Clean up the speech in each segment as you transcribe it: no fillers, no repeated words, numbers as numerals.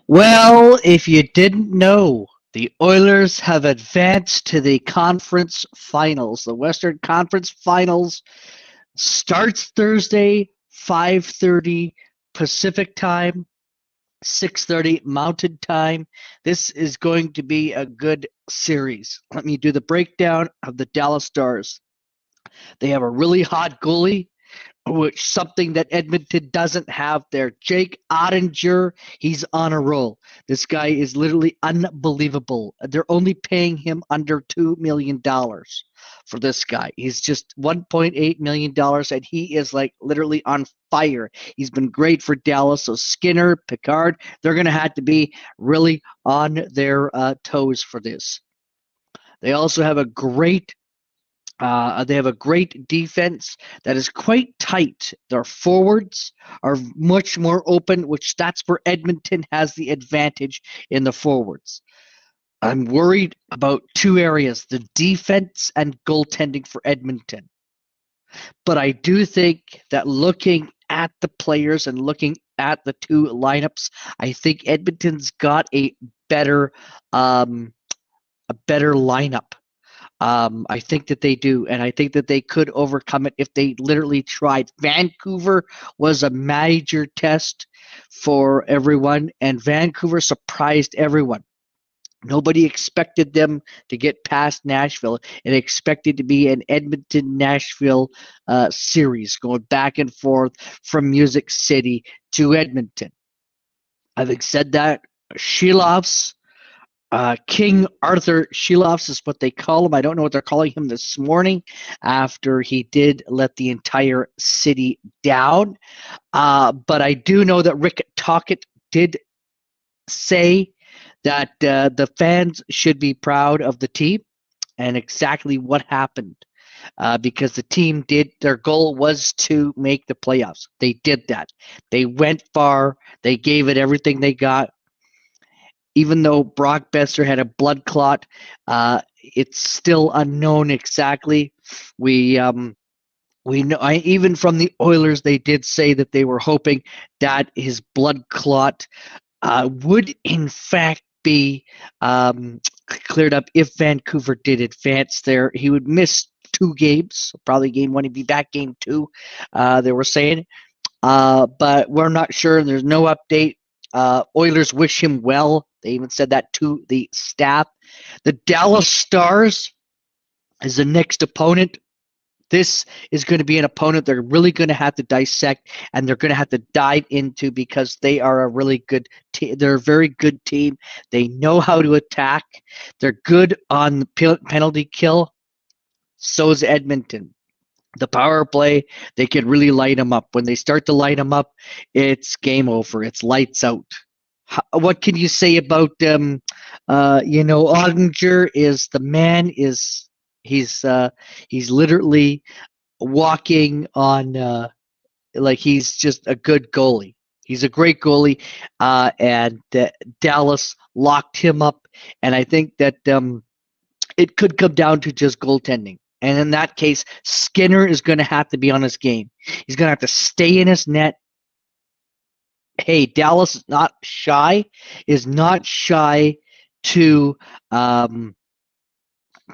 Well, if you didn't know, the Oilers have advanced to the conference finals. The Western Conference Finals starts Thursday, 5:30 Pacific time, 6:30 Mountain time. This is going to be a good series. Let me do the breakdown of the Dallas Stars. They have a really hot goalie, which something that Edmonton doesn't have there. Jake Ottinger, he's on a roll. This guy is literally unbelievable. They're only paying him under $2 million for this guy. He's just $1.8 million, and he is like literally on fire. He's been great for Dallas. So Skinner, Picard, they're going to have to be really on their toes for this. They also have a great defense that is quite tight. Their forwards are much more open, which that's where Edmonton has the advantage in the forwards. I'm worried about two areas, the defense and goaltending for Edmonton. But I do think that looking at the players and looking at the two lineups, I think Edmonton's got better um, a better lineup. I think that they do, and I think that they could overcome it if they literally tried. Vancouver was a major test for everyone, and Vancouver surprised everyone. Nobody expected them to get past Nashville. It expected to be an Edmonton-Nashville series going back and forth from Music City to Edmonton. Having said that, Shilovs King Arthur Shilovs is what they call him. I don't know what they're calling him this morning after he did let the entire city down. But I do know that Rick Tocchet did say that the fans should be proud of the team and exactly what happened. Because the team their goal was to make the playoffs. They did that. They went far. They gave it everything they got. Even though Brock Besser had a blood clot, it's still unknown exactly. We know, even from the Oilers, they did say that they were hoping that his blood clot would in fact be cleared up if Vancouver did advance there. He would miss 2 games, probably game 1. He'd be back game 2. They were saying, but we're not sure. There's no update. Oilers wish him well. They even said that to the staff. The Dallas Stars is the next opponent. This is going to be an opponent they're really going to have to dissect, and they're going to have to dive into because they are a really good team. They're a very good team. They know how to attack. They're good on the penalty kill. So is Edmonton. The power play, they can really light them up. When they start to light them up, it's game over. It's lights out. What can you say about Ottinger is the man is he's literally walking on like he's just a good goalie. He's a great goalie, and Dallas locked him up, and I think that it could come down to just goaltending. And in that case, Skinner is going to have to be on his game. He's going to have to stay in his net. Hey, Dallas is not shy to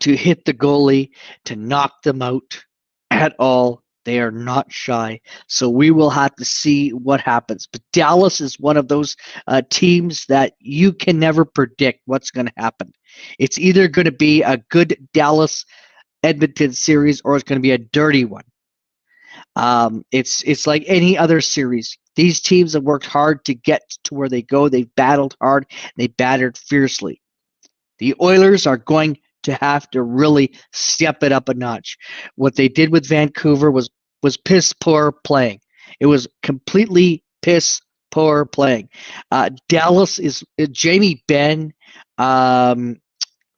hit the goalie, to knock them out at all. They are not shy. So we will have to see what happens. But Dallas is one of those teams that you can never predict what's going to happen. It's either going to be a good Dallas Edmonton series or it's going to be a dirty one. It's like any other series. These teams have worked hard to get to where they go. They've battled hard. They battled fiercely. The Oilers are going to have to really step it up a notch. What they did with Vancouver was piss poor playing. It was completely piss poor playing. Dallas is Jamie Benn,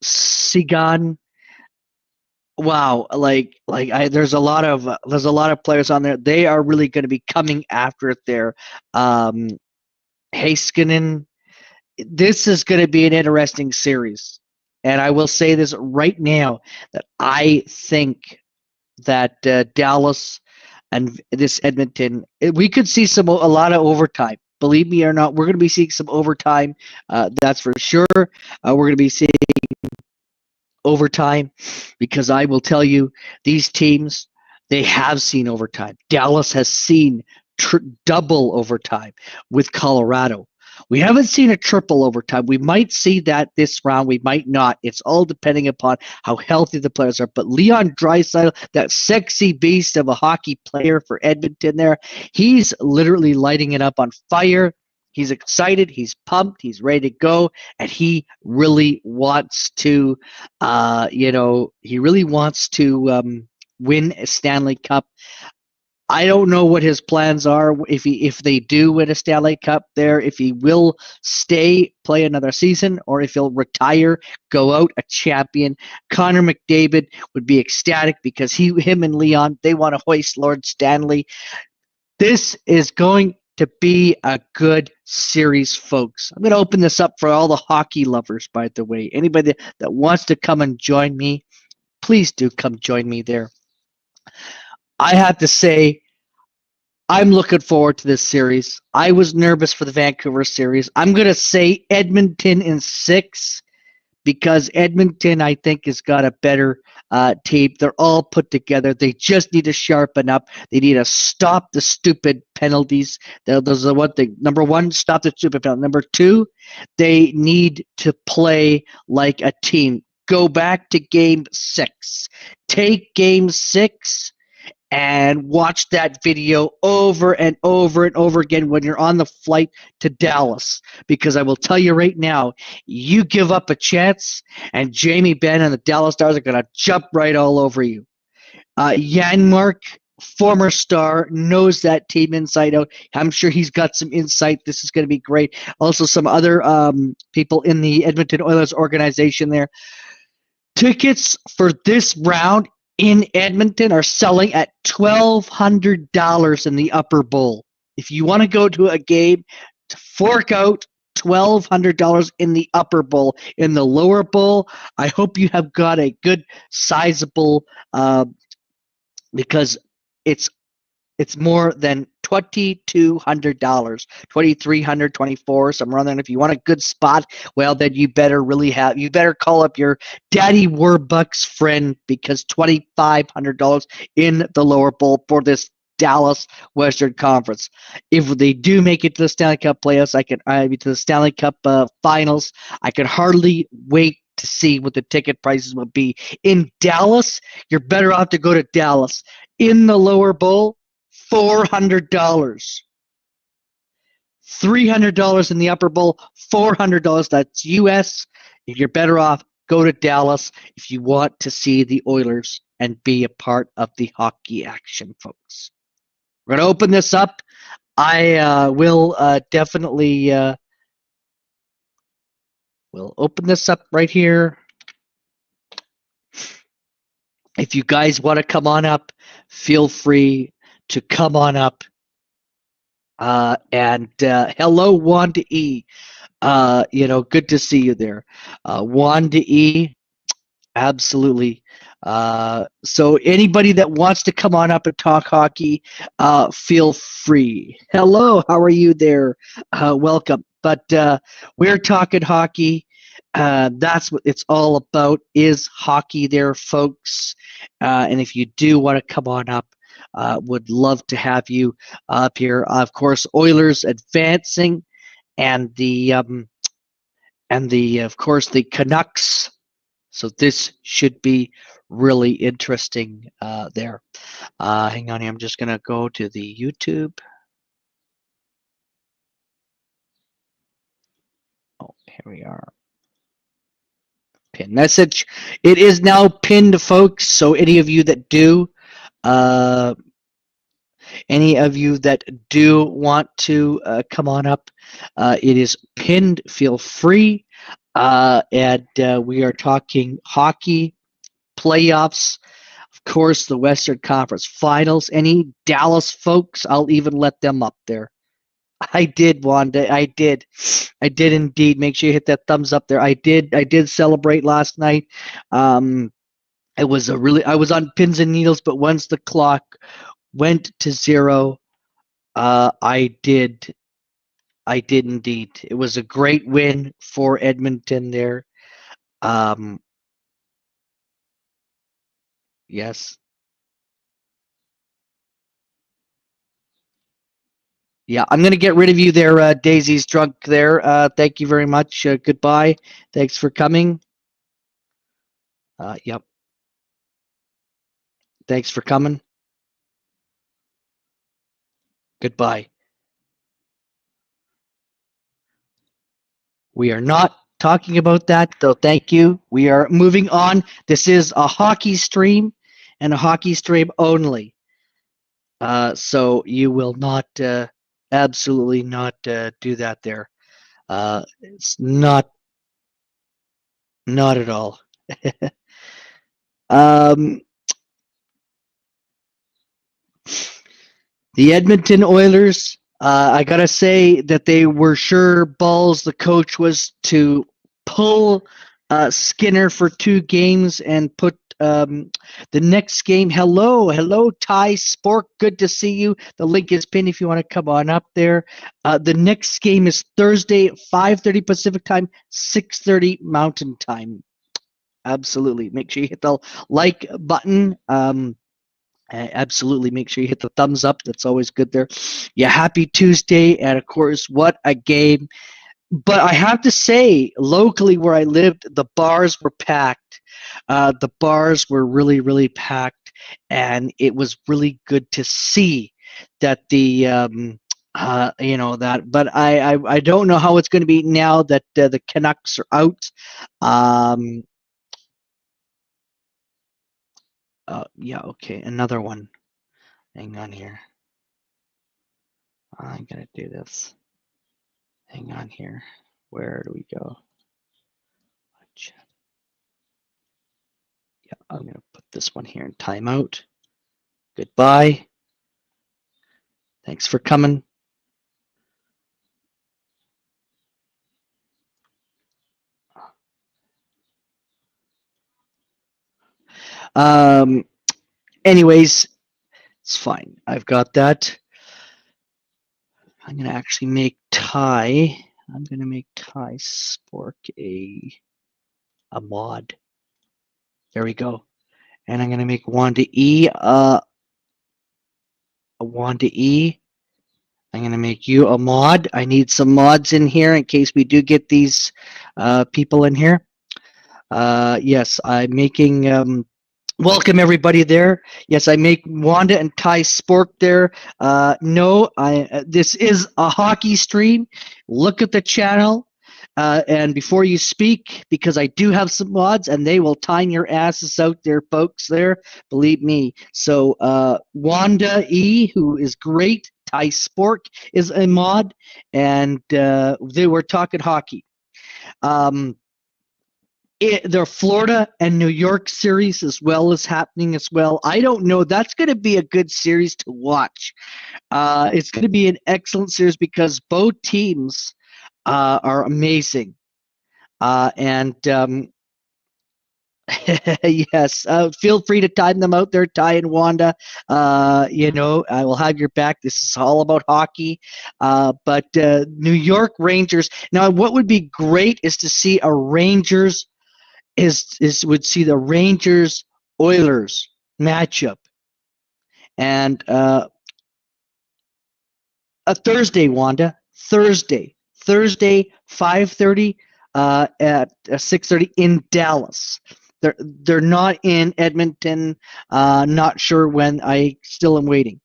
Sigan. Wow, there's a lot of players on there. They are really going to be coming after it there. Heiskanen. This is going to be an interesting series. And I will say this right now that I think that Dallas and this Edmonton, we could see a lot of overtime. believe me or not, we're going to be seeing some overtime. That's for sure. We're going to be seeing overtime because I will tell you, these teams, they have seen overtime. Dallas has seen double overtime with Colorado. We haven't seen a triple overtime. We might see that this round. We might not. It's all depending upon how healthy the players are. But Leon Draisaitl, that sexy beast of a hockey player for Edmonton there, he's literally lighting it up on fire. He's excited. He's pumped. He's ready to go, and he really wants to, he really wants to win a Stanley Cup. I don't know what his plans are if they do win a Stanley Cup there, if he will stay, play another season, or if he'll retire, go out a champion. Connor McDavid would be ecstatic because him and Leon, they want to hoist Lord Stanley. This is going to be a good series, folks. I'm going to open this up for all the hockey lovers, by the way. Anybody that wants to come and join me, please do come join me there. I have to say, I'm looking forward to this series. I was nervous for the Vancouver series. I'm going to say Edmonton in 6 because Edmonton, I think, has got a better team. They're all put together. They just need to sharpen up. They need to stop the stupid penalties. Those are one thing. Number one, stop the stupid penalty. Number two, they need to play like a team. Go back to Game 6. Take Game 6 and watch that video over and over and over again when you're on the flight to Dallas. Because I will tell you right now, you give up a chance, and Jamie Benn and the Dallas Stars are going to jump right all over you. Janmark, former star, knows that team inside out. I'm sure he's got some insight. This is going to be great. Also, some other people in the Edmonton Oilers organization there. Tickets for this round in Edmonton are selling at $1,200 in the upper bowl. If you want to go to a game, fork out $1,200 in the upper bowl. In the lower bowl, I hope you have got a good sizable because it's more than $2,200, $2,300, $2,400, somewhere around there. And if you want a good spot, well, then you better call up your Daddy Warbucks friend because $2,500 in the lower bowl for this Dallas Western Conference. If they do make it to the Stanley Cup playoffs, to the Stanley Cup finals, I can hardly wait to see what the ticket prices will be. In Dallas, you're better off to go to Dallas. In the lower bowl, $400. $300 in the upper bowl, $400. That's US. If you're better off, go to Dallas if you want to see the Oilers and be a part of the hockey action, folks. We're going to open this up. I will definitely we'll open this up right here. If you guys want to come on up, feel free to come on up. And hello, Wanda E. Good to see you there. Wanda E. Absolutely. So anybody that wants to come on up and talk hockey, feel free. Hello, how are you there? Welcome. But we're talking hockey. That's what it's all about, is hockey there, folks. And if you do want to come on up, would love to have you up here. Of course, Oilers advancing, and the of course the Canucks. So this should be really interesting there. Hang on here. I'm just gonna go to the YouTube. Oh, here we are. Pin message. It is now pinned, folks. So any of you that do want to come on up, it is pinned. Feel free. And we are talking hockey playoffs. Of course, the Western Conference Finals. Any Dallas folks, I'll even let them up there. I did, Wanda. I did indeed. Make sure you hit that thumbs up there. I did celebrate last night. I was on pins and needles, but once the clock went to 0, I did I did indeed. It was a great win for Edmonton there. Um, yes. Yeah, I'm going to get rid of you there, Daisy's drunk there. Thank you very much. Goodbye. Thanks for coming. Yep. Thanks for coming. Goodbye. We are not talking about that, though. Thank you. We are moving on. This is a hockey stream and a hockey stream only. So you will not, absolutely not do that there. It's not at all. um, The Edmonton Oilers, I gotta say that they were sure balls. The coach was to pull Skinner for 2 games and put the next game. Hello, Ty Spork. Good to see you. The link is pinned if you want to come on up there. The next game is Thursday at 5:30 Pacific time, 6:30 Mountain time. Absolutely. Make sure you hit the like button. Absolutely, make sure you hit the thumbs up. That's always good there. Yeah, happy Tuesday, and of course, what a game! But I have to say, locally where I lived, the bars were packed. The bars were really, really packed, and it was really good to see that that. But I don't know how it's going to be now that the Canucks are out. Um, yeah, okay, another one. Hang on here. I'm gonna do this. Hang on here. Where do we go? Yeah, I'm going to put this one here in timeout. Goodbye. Thanks for coming. Um, anyways, it's fine. I've got that. I'm going to actually make Ty. I'm going to make Ty Spork a mod. There we go. And I'm going to make Wanda E a Wanda E. I'm going to make you a mod. I need some mods in here in case we do get these people in here. Yes, I'm making welcome everybody there. Yes, I make Wanda and Ty Spork there. No, this is a hockey stream. Look at the channel. And before you speak, because I do have some mods and they will time your asses out there, folks, there. Believe me. So Wanda E, who is great. Ty Spork is a mod. And they were talking hockey. The Florida and New York series as well is happening as well. I don't know. That's going to be a good series to watch. It's going to be an excellent series because both teams are amazing. And yes, feel free to time them out there, Ty and Wanda. I will have your back. This is all about hockey. But New York Rangers. Now, what would be great is to see a Rangers would see the Rangers Oilers matchup, and a Thursday, Wanda, Thursday 5:30 at 6:30 in Dallas. They're not in Edmonton. Not sure when. I still am waiting,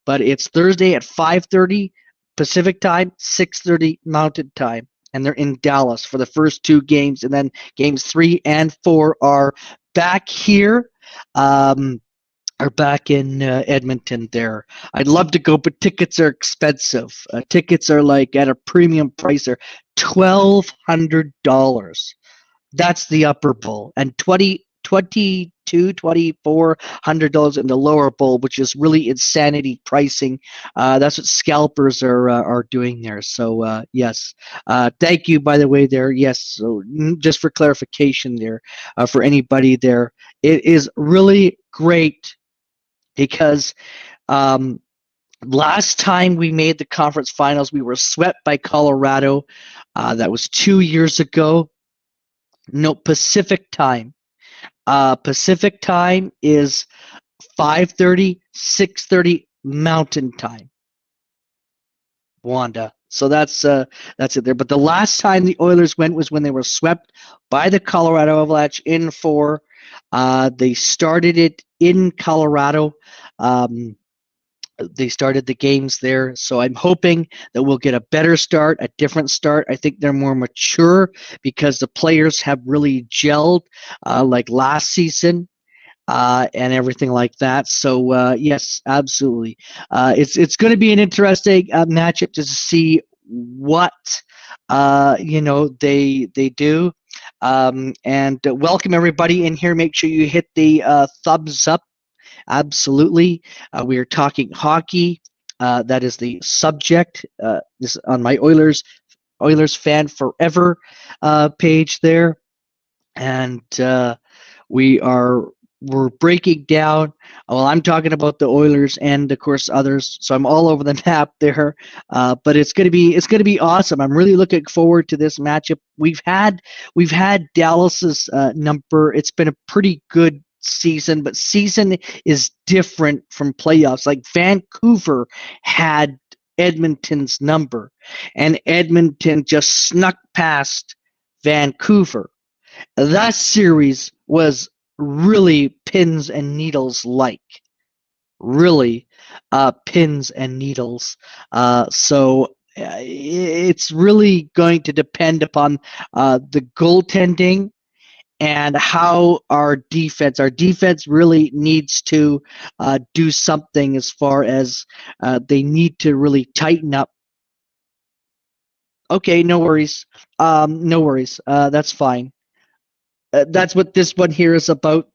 but it's Thursday at 5:30 Pacific time, 6:30 Mountain time. And they're in Dallas for the first 2 games, and then games 3 and 4 are back here, are back in Edmonton. There, I'd love to go, but tickets are expensive. Tickets are like at a premium price. They're $1,200. That's the upper bowl, and $2,400 in the lower bowl, which is really insanity pricing. That's what scalpers are doing there. So yes, thank you by the way there. Yes, so just for clarification there, for anybody there, it is really great because Last time we made the conference finals, we were swept by Colorado. That was 2 years ago. No, Pacific time. Pacific time is 5:30, 6:30 Mountain time. Wanda. So that's it there. But the last time the Oilers went was when they were swept by the Colorado Avalanche in four. They started it in Colorado. They started the games there, so I'm hoping that we'll get a better start, a different start. I think they're more mature because the players have really gelled, like last season. And everything like that. So yes, absolutely. It's going to be an interesting matchup to see what they do. And welcome everybody in here. Make sure you hit the thumbs up. Absolutely. We are talking hockey. That is the subject. This on my Oilers fan forever page there, and we're breaking down. Well, I'm talking about the Oilers and of course others, so I'm all over the map there. But it's gonna be awesome. I'm really looking forward to this matchup. We've had Dallas's number. It's been a pretty good season, but season is different from playoffs. Like Vancouver had Edmonton's number, and Edmonton just snuck past Vancouver. That series was really pins and needles like. Really pins and needles. It's really going to depend upon the goaltending and how our defense really needs to do something as far as they need to really tighten up. Okay, no worries. No worries. That's fine. That's what this one here is about.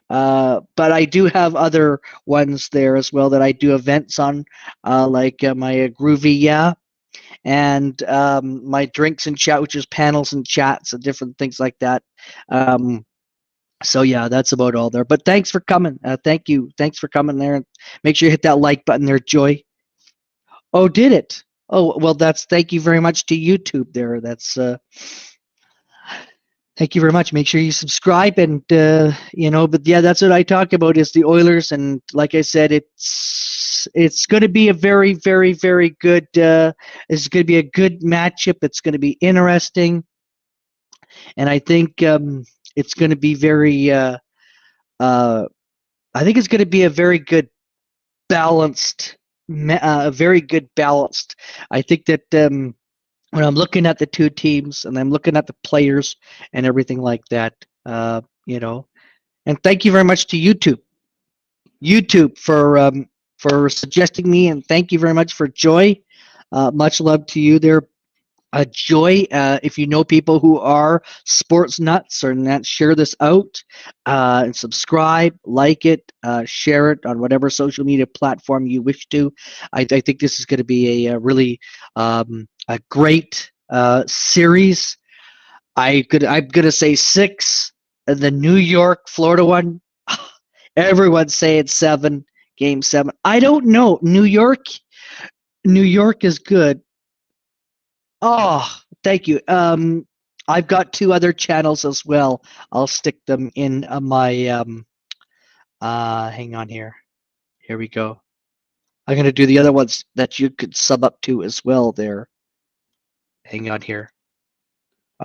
But I do have other ones there as well that I do events on, like my Groovy Yeah, and my Drinks and Chat, which is panels and chats and different things like that. Um, so yeah, that's about all there. But thanks for coming. Thank you. Thanks for coming there. And make sure you hit that like button there, Joy. Oh, did it? Oh, well, thank you very much to YouTube there. Thank you very much. Make sure you subscribe and but yeah, that's what I talk about is the Oilers, and like I said, it's going to be a very, very, very good. It's going to be a good matchup. It's going to be interesting, and I think it's going to be very. Uh, I think it's going to be a very good balanced, a very good balanced. I think that when I'm looking at the two teams and I'm looking at the players and everything like that, you know. And thank you very much to YouTube for suggesting me, and thank you very much for Joy. Much love to you there, Joy. If you know people who are sports nuts or not, share this out and subscribe, like it, share it on whatever social media platform you wish to. I think this is going to be a really a great series. I'm gonna say six. The New York Florida one. Everyone's saying seven. Game seven. I don't know. New York is good. Oh, thank you. I've got two other channels as well. I'll stick them in my hang on here. Here we go. I'm gonna do the other ones that you could sub up to as well there. Hang on here.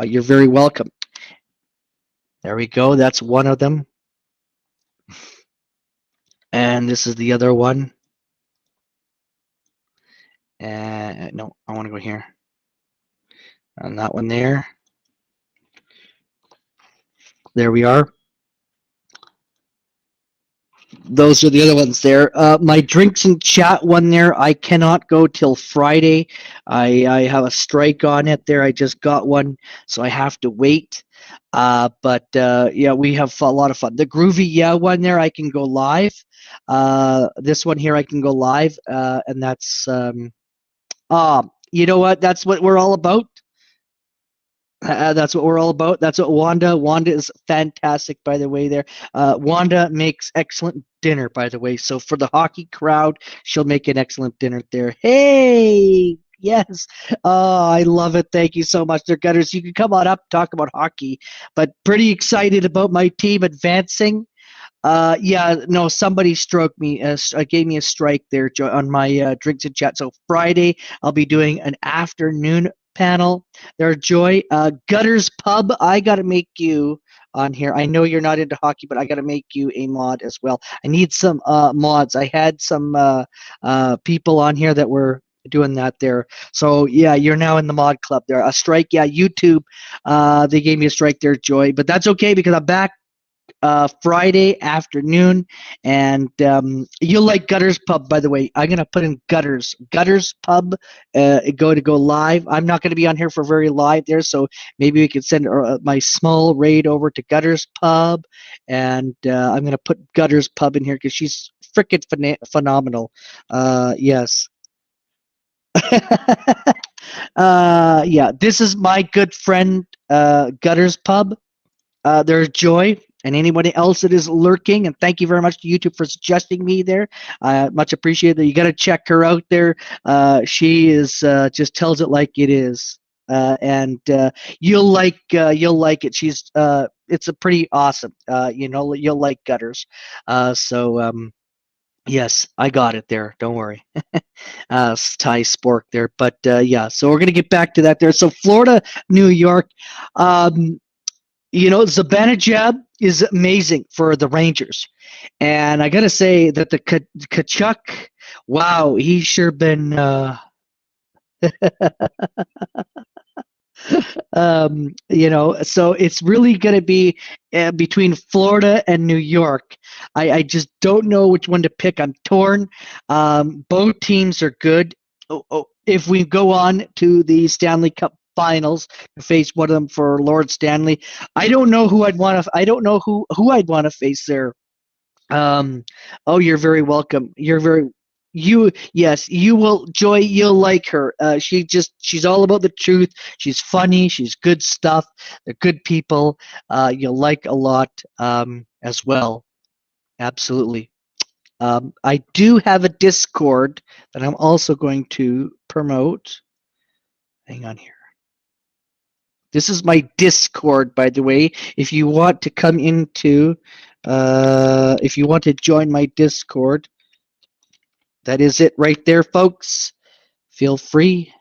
You're very welcome. There we go. That's one of them. And this is the other one. And no, I want to go here. And that one there. There we are. Those are the other ones there. My Drinks and Chat one there, I cannot go till Friday. I have a strike on it there. I just got one, so I have to wait. But yeah, we have a lot of fun. The Groovy Yeah one there, I can go live. This one here, I can go live, and that's you know what? That's what we're all about. That's what we're all about. That's what Wanda is fantastic, by the way. There, Wanda makes excellent dinner, by the way. So for the hockey crowd, she'll make an excellent dinner there. Hey, yes. Oh, I love it. Thank you so much, there, Gutters. You can come on up, talk about hockey, but pretty excited about my team advancing. Yeah, no, somebody stroked me, gave me a strike there on my drinks and chat. So Friday, I'll be doing an afternoon panel there, Joy. Gutters Pub, I got to make you on here. I know you're not into hockey, but I got to make you a mod as well. I need some mods. I had some people on here that were doing that there. So yeah, you're now in the mod club there. A strike, yeah, YouTube. They gave me a strike there, Joy, but that's okay because I'm back Friday afternoon, and you'll like Gutters Pub, by the way. I'm gonna put in Gutters Pub. Go live. I'm not gonna be on here for very live there, so maybe we could send my small raid over to Gutters Pub, and I'm gonna put Gutters Pub in here because she's freaking phenomenal. Yes. Yeah, this is my good friend Gutters Pub. There's Joy and anybody else that is lurking. And thank you very much to YouTube for suggesting me there. Much appreciated. You got to check her out there. She is just tells it like it is, and you'll like it. She's it's a pretty awesome. You'll like Gutters. Yes, I got it there. Don't worry. Ty Spork there. But yeah, so we're going to get back to that there. So Florida, New York. Zibanejad is amazing for the Rangers. And I got to say that the Kachuk, wow, he's sure been so it's really going to be between Florida and New York. I just don't know which one to pick. I'm torn. Both teams are good. If we go on to the Stanley Cup Finals to face one of them for Lord Stanley, I don't know who I'd want to. I don't know who I'd want to face there. Um, oh, you're very welcome. Yes, you will, Joy. You'll like her. She's all about the truth. She's funny. She's good stuff. They're good people. You'll like a lot as well. Absolutely. I do have a Discord that I'm also going to promote. Hang on here. This is my Discord, by the way. If you want to come into, if you want to join my Discord, that is it right there, folks. Feel free.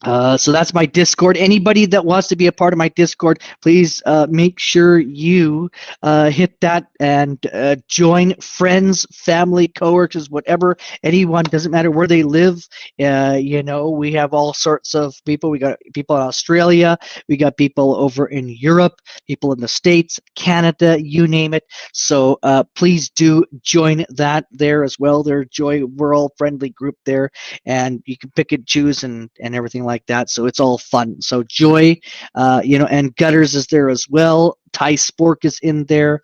So that's my Discord. Anybody that wants to be a part of my Discord, please make sure you hit that and join friends, family, coworkers, whatever. Anyone, doesn't matter where they live. We have all sorts of people. We got people in Australia. We got people over in Europe, people in the States, Canada, you name it. So please do join that there as well. We're all friendly group there, and you can pick and choose and everything like that. So it's all fun. So Joy, and Gutters is there as well. Ty Spork is in there,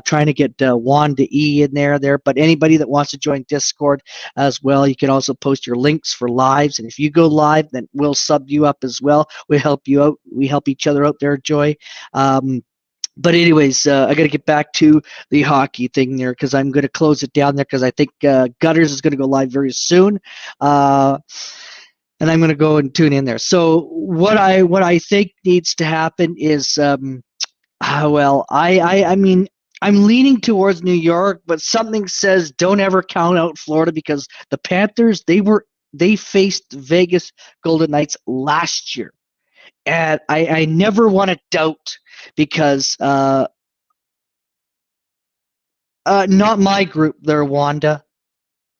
trying to get Wanda E in there. But anybody that wants to join Discord as well, you can also post your links for lives. And if you go live, then we'll sub you up as well. We help you out. We help each other out there, Joy. But anyways, I got to get back to the hockey thing there because I'm going to close it down there because I think Gutters is going to go live very soon. And I'm going to go and tune in there. So what I think needs to happen is, I mean, I'm leaning towards New York, but something says don't ever count out Florida because the Panthers they faced Vegas Golden Knights last year, and I never want to doubt because not my group there, Wanda,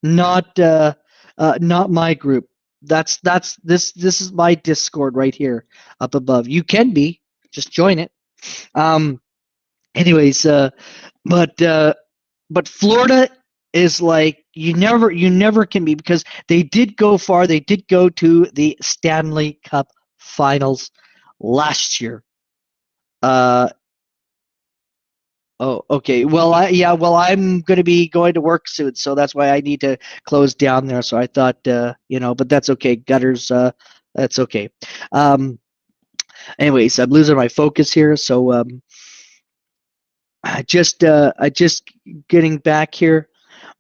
not my group. This is my Discord right here up above. You can be, just join it. Um, anyways, but Florida is like you never can be because they did go far. They did go to the Stanley Cup Finals last year. Uh, Oh, okay. Well, well, I'm going to be going to work soon, so that's why I need to close down there. So I thought, but that's okay. Gutters, that's okay. Um, anyways, I'm losing my focus here, so I just getting back here.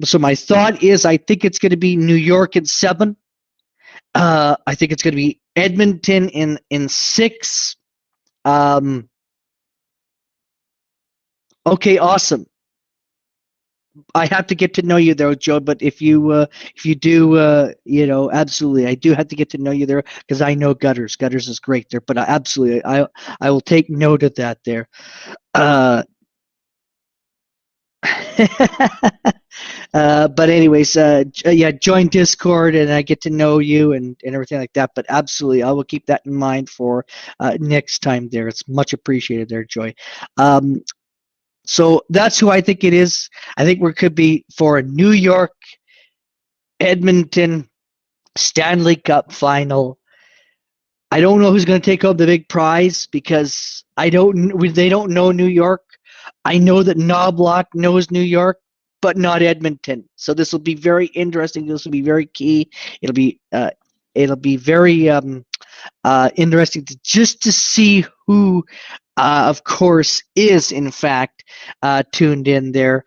So my thought is, I think it's going to be New York in 7. I think it's going to be Edmonton in 6. Um, okay, awesome. I have to get to know you though, Joe. But if you do, absolutely, I do have to get to know you there because I know Gutters. Gutters is great there. But absolutely, I will take note of that there. Uh, but anyways, yeah, join Discord and I get to know you and everything like that. But absolutely, I will keep that in mind for next time there. It's much appreciated there, Joy. Um, so that's who I think it is. I think we could be for a New York Edmonton Stanley Cup final. I don't know who's going to take home the big prize because they don't know New York. I know that Knobloch knows New York, but not Edmonton. So this will be very interesting. This will be very key. It'll be very interesting to see who, of course, is in fact tuned in there.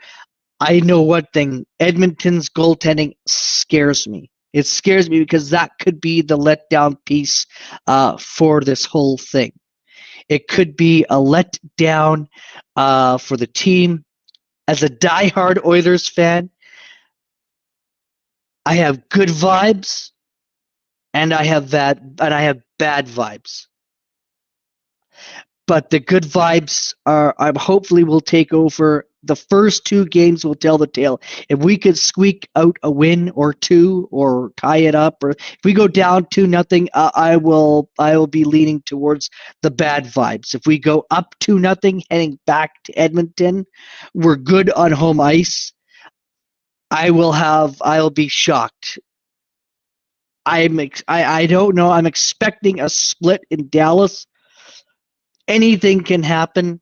I know one thing: Edmonton's goaltending scares me. It scares me because that could be the letdown piece for this whole thing. It could be a letdown for the team. As a diehard Oilers fan, I have good vibes and I have bad vibes. But the good vibes are I'm hopefully will take over. The first 2 games will tell the tale. If we could squeak out a win or 2 or tie it up, or if we go down 2-0, I will be leaning towards the bad vibes. If we go up 2-0 heading back to Edmonton, we're good on home ice. I'll be shocked. I don't know. I'm expecting a split in Dallas. Anything can happen.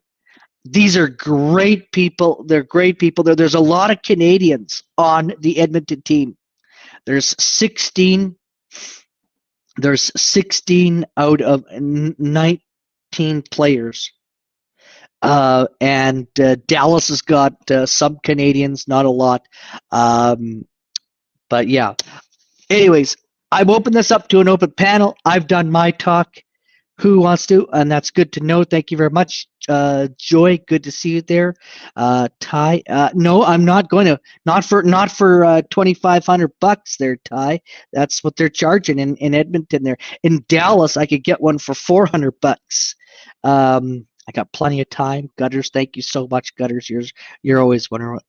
These are great people. They're great people. There's a lot of Canadians on the Edmonton team. There's 16. There's 16 out of 19 players. And Dallas has got some Canadians, not a lot. But yeah. Anyways, I've opened this up to an open panel. I've done my talk. Who wants to? And that's good to know. Thank you very much, Joy. Good to see you there. Ty, no, I'm not going to. Not for $2,500 there, Ty. That's what they're charging in Edmonton. There in Dallas, I could get one for $400. I got plenty of time. Gutters, thank you so much, Gutters. You're always one.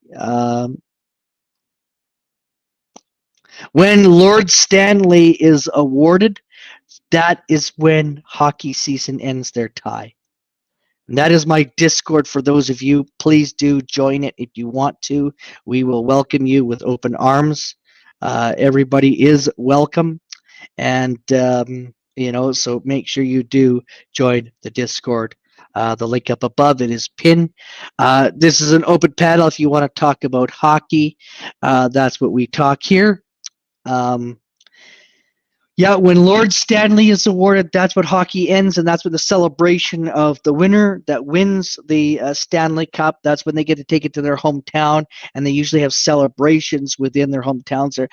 When Lord Stanley is awarded, that is when hockey season ends their tie. And that is my Discord for those of you. Please do join it if you want to. We will welcome you with open arms. Everybody is welcome. And, so make sure you do join the Discord. The link up above, it is pinned. This is an open panel if you want to talk about hockey. That's what we talk here. Yeah, when Lord Stanley is awarded, that's what hockey ends, and that's when the celebration of the winner that wins the Stanley Cup. That's when they get to take it to their hometown, and they usually have celebrations within their hometowns. There,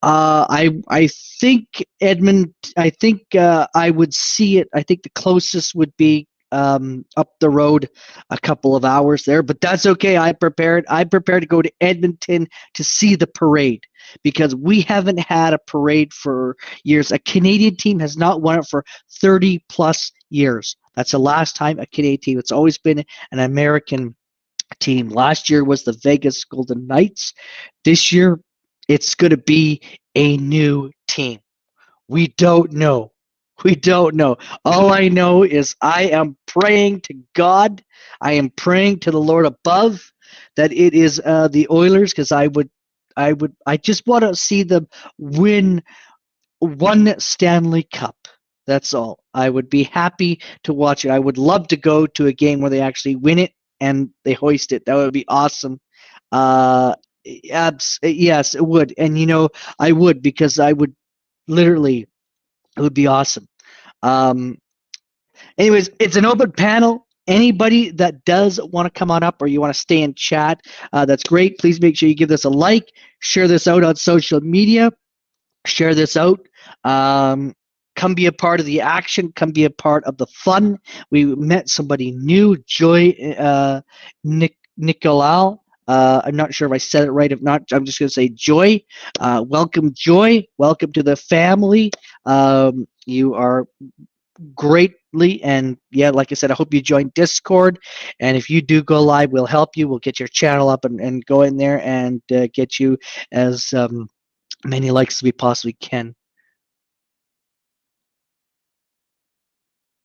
I think Edmund. I think I would see it. I think the closest would be up the road a couple of hours there, but that's okay. I'm prepared to go to Edmonton to see the parade because we haven't had a parade for years. A Canadian team has not won it for 30 plus years. That's the last time a Canadian team. It's always been an American team. Last year was the Vegas Golden Knights. This year, it's going to be a new team. We don't know. We don't know. All I know is I am praying to God. I am praying to the Lord above that it is the Oilers because I just want to see them win one Stanley Cup. That's all. I would be happy to watch it. I would love to go to a game where they actually win it. and they hoist it. That would be awesome. Uh, yes, it would. And I would, because I would literally, it would be awesome. Um, Anyways, it's an open panel. Anybody that does want to come on up or you want to stay in chat, that's great. Please make sure you give this a like, share this out on social media, share this out. Come be a part of the action. Come be a part of the fun. We met somebody new, Joy Nicolau. I'm not sure if I said it right. If not, I'm just going to say Joy. Welcome, Joy. Welcome to the family. You are greatly, and yeah, like I said, I hope you join Discord, and if you do go live, we'll help you. We'll get your channel up and go in there and get you as many likes as we possibly can.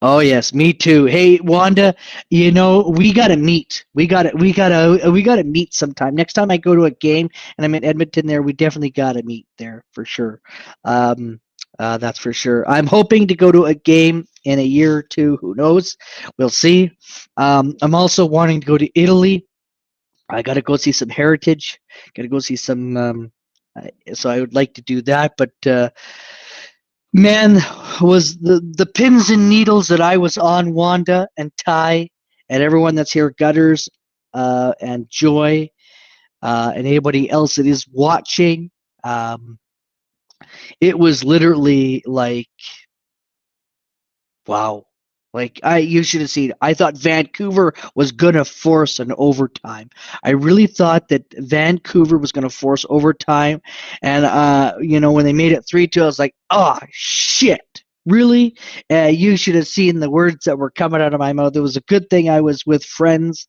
Oh yes, me too. Hey Wanda, we gotta meet. We gotta meet sometime. Next time I go to a game and I'm in Edmonton, there we definitely gotta meet there for sure. Um, that's for sure. I'm hoping to go to a game in a year or two. Who knows? We'll see. I'm also wanting to go to Italy. I gotta go see some heritage. Gotta go see some. So I would like to do that, but. Man, was the pins and needles that I was on, Wanda and Ty and everyone that's here, Gutters and Joy and anybody else that is watching. Um, it was literally like, wow. Like you should have seen. I thought Vancouver was gonna force an overtime. I really thought that Vancouver was gonna force overtime, and when they made it 3-2, I was like, oh shit, really? You should have seen the words that were coming out of my mouth. It was a good thing I was with friends,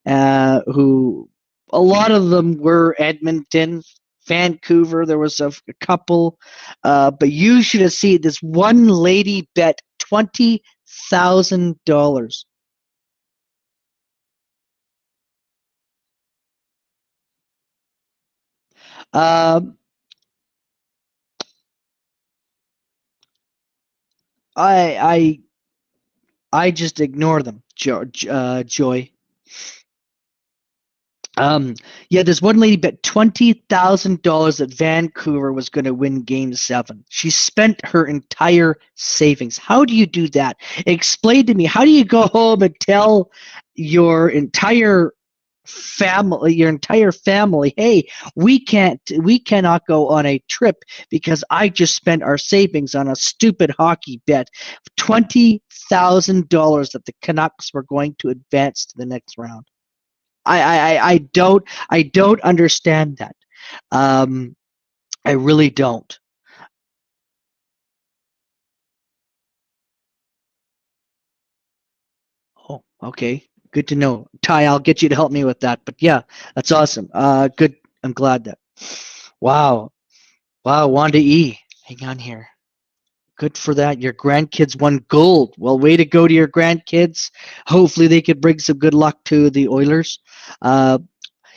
who a lot of them were Edmonton, Vancouver. There was a couple, but you should have seen this one lady bet $20,000. Um, I I just ignore them, Joy. Um, yeah, this one lady bet $20,000 that Vancouver was going to win Game 7. She spent her entire savings. How do you do that? Explain to me. How do you go home and tell your entire family, hey, we cannot go on a trip because I just spent our savings on a stupid hockey bet, $20,000 that the Canucks were going to advance to the next round. I don't understand that. Um, I really don't. Oh, okay. Good to know. Ty, I'll get you to help me with that. But yeah, that's awesome. Good. I'm glad that. Wow. Wow, Wanda E. Hang on here. Good for that. Your grandkids won gold. Well, way to go to your grandkids. Hopefully they could bring some good luck to the Oilers. Uh,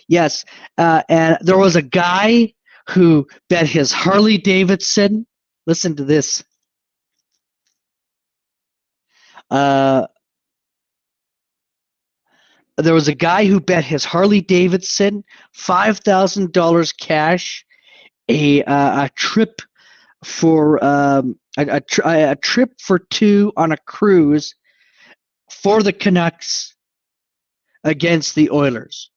yes. And there was a guy who bet his Harley Davidson. Listen to this. Uh, there was a guy who bet his Harley Davidson $5,000 cash, a trip for a trip for two on a cruise for the Canucks against the Oilers.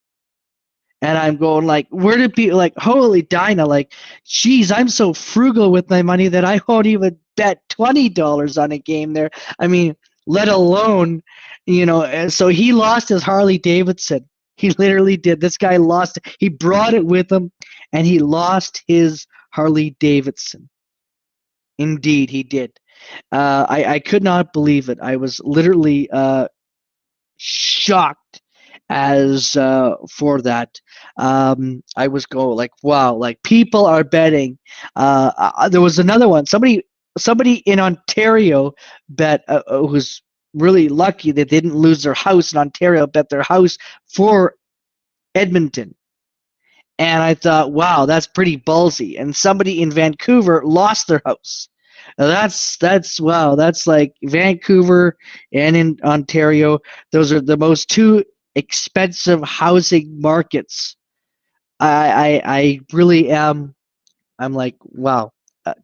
And I'm going like, where did people like, holy Dinah, like, geez, I'm so frugal with my money that I won't even bet $20 on a game there. I mean, let alone, so he lost his Harley Davidson. He literally did. This guy lost. He brought it with him, and he lost his Harley Davidson. Indeed, he did. I could not believe it. I was literally shocked as for that. I was going like, wow, like people are betting. There was another one. Somebody in Ontario bet who's really lucky they didn't lose their house in Ontario, bet their house for Edmonton. And I thought, wow, that's pretty ballsy. And somebody in Vancouver lost their house. Now that's wow. That's like Vancouver and in Ontario. Those are the most two expensive housing markets. I really am. I'm like, wow,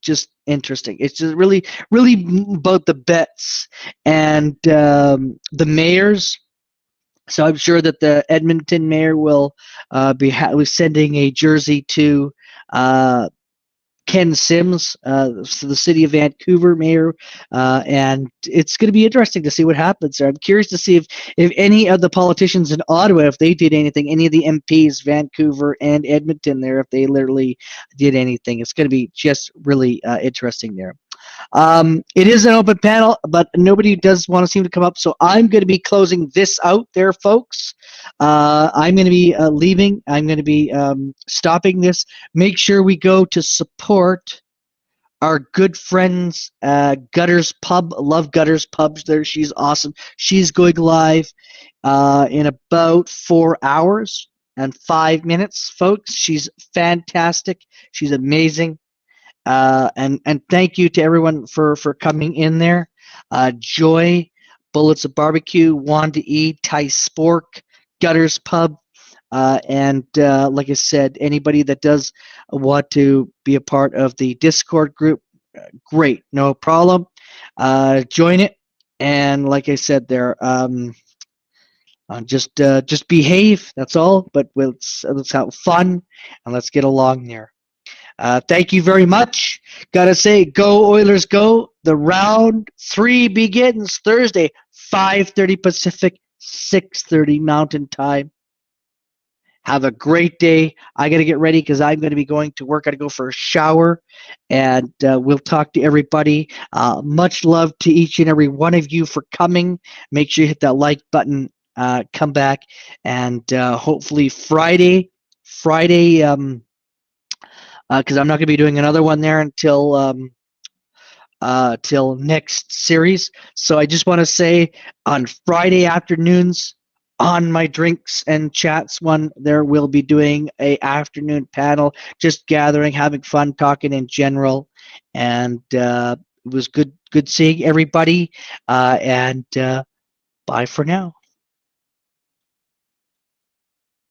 just interesting. It's just really about the bets and the mayors. So I'm sure that the Edmonton mayor will be sending a jersey to uh, Ken Sims, the city of Vancouver mayor, and it's going to be interesting to see what happens there. I'm curious to see if any of the politicians in Ottawa, if they did anything, any of the MPs, Vancouver and Edmonton, there, if they literally did anything. It's going to be just really interesting there. It is an open panel, but nobody does want to seem to come up, so I'm going to be closing this out there, folks. I'm going to be leaving. I'm going to be stopping this. Make sure we go to support our good friends, Gutters Pub. Love Gutters Pubs there. She's awesome. She's going live in about 4 hours and 5 minutes, folks. She's fantastic. She's amazing. And thank you to everyone for coming in there. Joy, Bullets of Barbecue, Wanda E, Ty Spork, Gutters Pub, and like I said, anybody that does want to be a part of the Discord group, great, no problem. Join it, and like I said, there, just behave. That's all. But let's have fun and let's get along there. Thank you very much. Gotta say, go Oilers, go! The round 3 begins Thursday, 5:30 Pacific, 6:30 Mountain Time. Have a great day. I got to get ready because I'm going to be going to work. I got to go for a shower, and we'll talk to everybody. Much love to each and every one of you for coming. Make sure you hit that like button. Come back, and hopefully Friday, because I'm not going to be doing another one there until till next series. So I just want to say on Friday afternoons on my drinks and chats one, there will be doing a afternoon panel, just gathering, having fun, talking in general, and it was good seeing everybody. And bye for now.